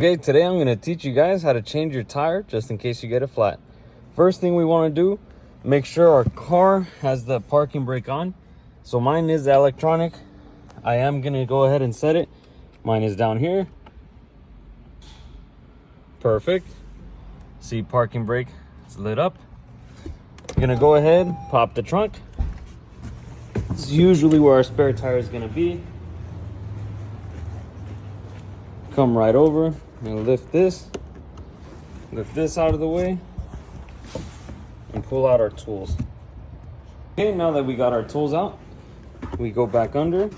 Okay, today I'm going to teach you guys how to change your tire just in case you get it flat. First thing we want to do, make sure our car has the parking brake on. So mine is electronic. I am going to go ahead and set it. Mine is down here. Perfect. See, parking brake, it's lit up. I'm going to go ahead, pop the trunk. This is usually where our spare tire is going to be. Come right over. I'm going to lift this out of the way and pull out our tools. Okay, now that we got our tools out, we go back under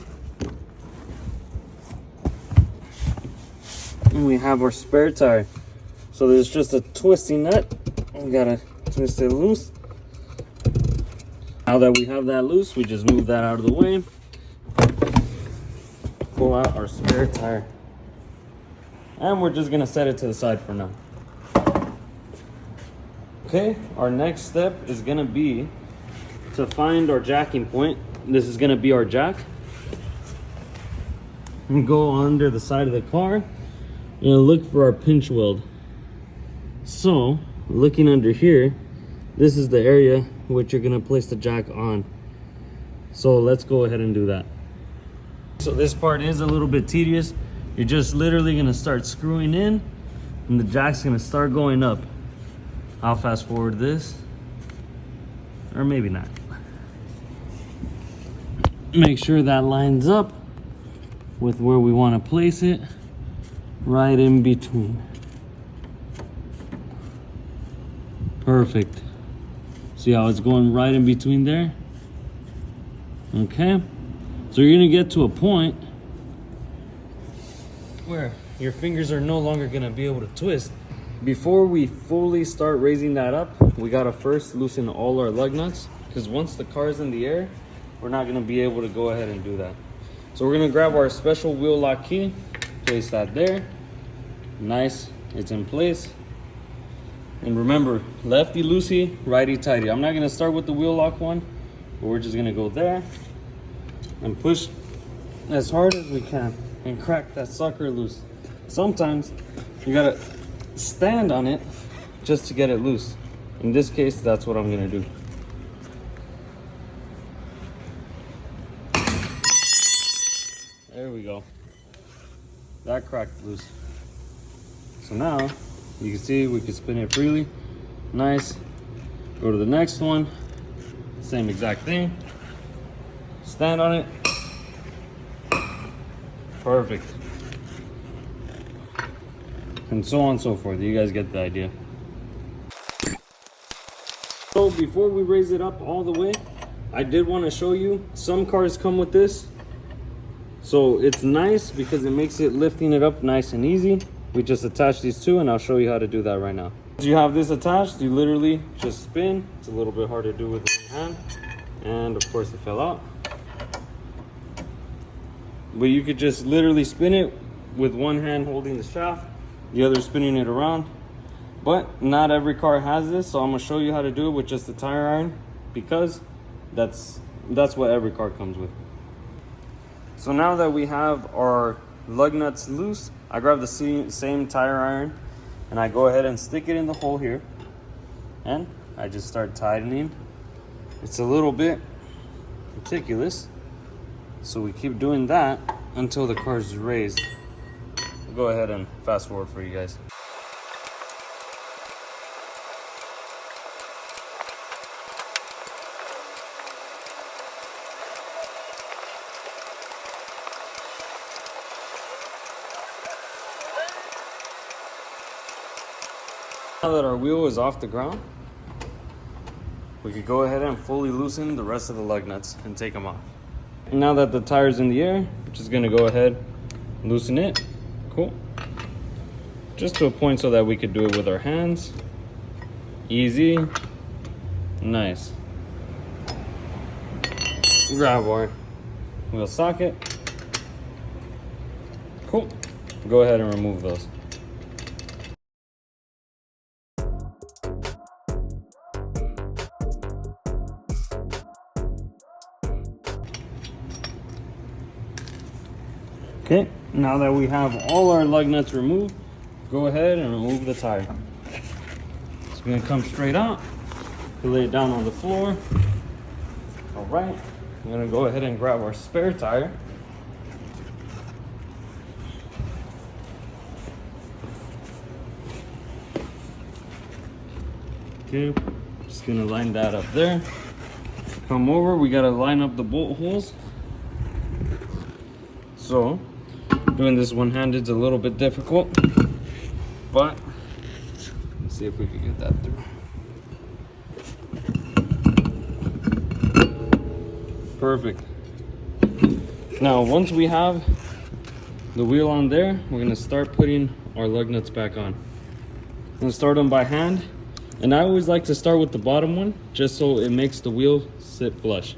and we have our spare tire. So there's just a twisting nut. We gotta twist it loose. Now that we have that loose, we just move that out of the way. Pull out our spare tire. And we're just gonna set it to the side for now. Okay, our next step is gonna be to find our jacking point. This is gonna be our jack. And go under the side of the car and look for our pinch weld. So, looking under here, this is the area which you're gonna place the jack on. So let's go ahead and do that. So this part is a little bit tedious. You're just literally gonna start screwing in and the jack's gonna start going up. I'll fast forward this, or maybe not. Make sure that lines up with where we wanna place it, right in between. Perfect. See how it's going right in between there? Okay. So you're gonna get to a point where your fingers are no longer gonna be able to twist. Before we fully start raising that up, we gotta first loosen all our lug nuts, because once the car is in the air, we're not gonna be able to go ahead and do that. So we're gonna grab our special wheel lock key, place that there. Nice, it's in place. And remember, lefty loosey, righty tighty. I'm not gonna start with the wheel lock one, but we're just gonna go there and push as hard as we can and crack that sucker loose. Sometimes you gotta stand on it just to get it loose. In this case, that's what I'm gonna do. There we go. That cracked loose. So now you can see we can spin it freely. Nice. Go to the next one. Same exact thing. Stand on it. Perfect. And so on and so forth. You guys get the idea. So before we raise it up all the way, I did want to show you, some cars come with this. So it's nice because it makes it lifting it up nice and easy. We just attach these two and I'll show you how to do that right now. Once you have this attached, you literally just spin. It's a little bit hard to do with one hand. And of course it fell out. But you could just literally spin it with one hand holding the shaft, the other spinning it around. But not every car has this, so I'm gonna show you how to do it with just the tire iron, because that's what every car comes with. So now that we have our lug nuts loose, I grab the same tire iron and I go ahead and stick it in the hole here. And I just start tightening. It's a little bit meticulous, so we keep doing that until the car is raised. I'll go ahead and fast forward for you guys. Now that our wheel is off the ground, we could go ahead and fully loosen the rest of the lug nuts and take them off. And now that the tire's in the air, we're just gonna go ahead and loosen it. Cool. Just to a point so that we could do it with our hands. Easy. Nice. Grab our wheel socket. Cool. Go ahead and remove those. Okay, now that we have all our lug nuts removed, go ahead and remove the tire. It's gonna come straight out. We lay it down on the floor. All right, I'm gonna go ahead and grab our spare tire. Okay, just gonna line that up there. Come over, we gotta line up the bolt holes. So, doing this one-handed is a little bit difficult, but let's see if we can get that through. Perfect. Now, once we have the wheel on there, we're gonna start putting our lug nuts back on. I'm gonna start them by hand, and I always like to start with the bottom one, just so it makes the wheel sit flush.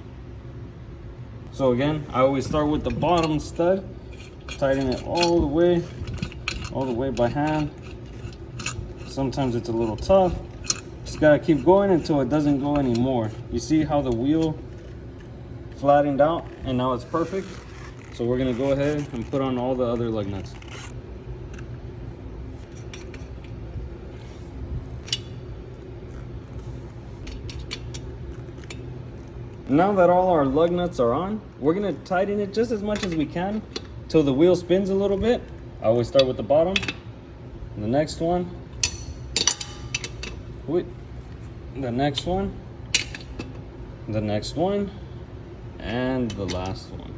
So again, I always start with the bottom stud, tighten it all the way by hand. Sometimes it's a little tough. Just gotta keep going until it doesn't go anymore. You see how the wheel flattened out and now it's perfect? So we're gonna go ahead and put on all the other lug nuts. Now that all our lug nuts are on, we're gonna tighten it just as much as we can till the wheel spins a little bit. I always start with the bottom, the next one, the next one, the next one, and the last one.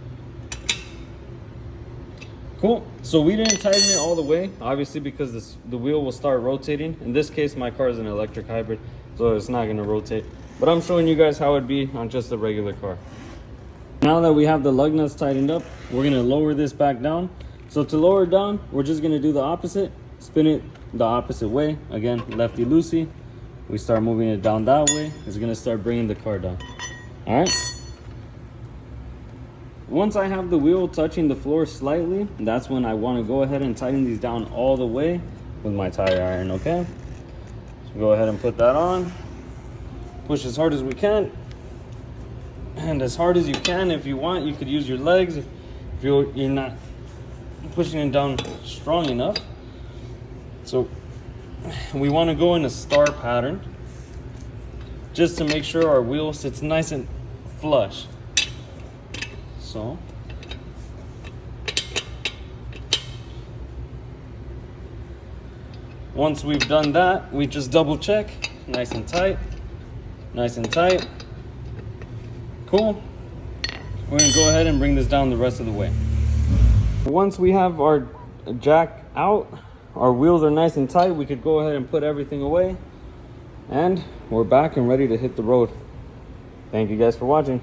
Cool, so we didn't tighten it all the way, obviously, because the wheel will start rotating. In this case, my car is an electric hybrid, so it's not gonna rotate. But I'm showing you guys how it'd be on just a regular car. Now that we have the lug nuts tightened up, we're gonna lower this back down. So to lower it down, we're just gonna do the opposite, spin it the opposite way. Again, lefty-loosey. We start moving it down that way. It's gonna start bringing the car down. All right? Once I have the wheel touching the floor slightly, that's when I wanna go ahead and tighten these down all the way with my tire iron, okay? So go ahead and put that on. Push as hard as we can, and as hard as you can. If you want, you could use your legs if you're not pushing it down strong enough. So we want to go in a star pattern just to make sure our wheel sits nice and flush. So once we've done that, we just double check, nice and tight. Nice and tight. Cool. We're gonna go ahead and bring this down the rest of the way. Once we have our jack out, our wheels are nice and tight, we could go ahead and put everything away. And we're back and ready to hit the road. Thank you guys for watching.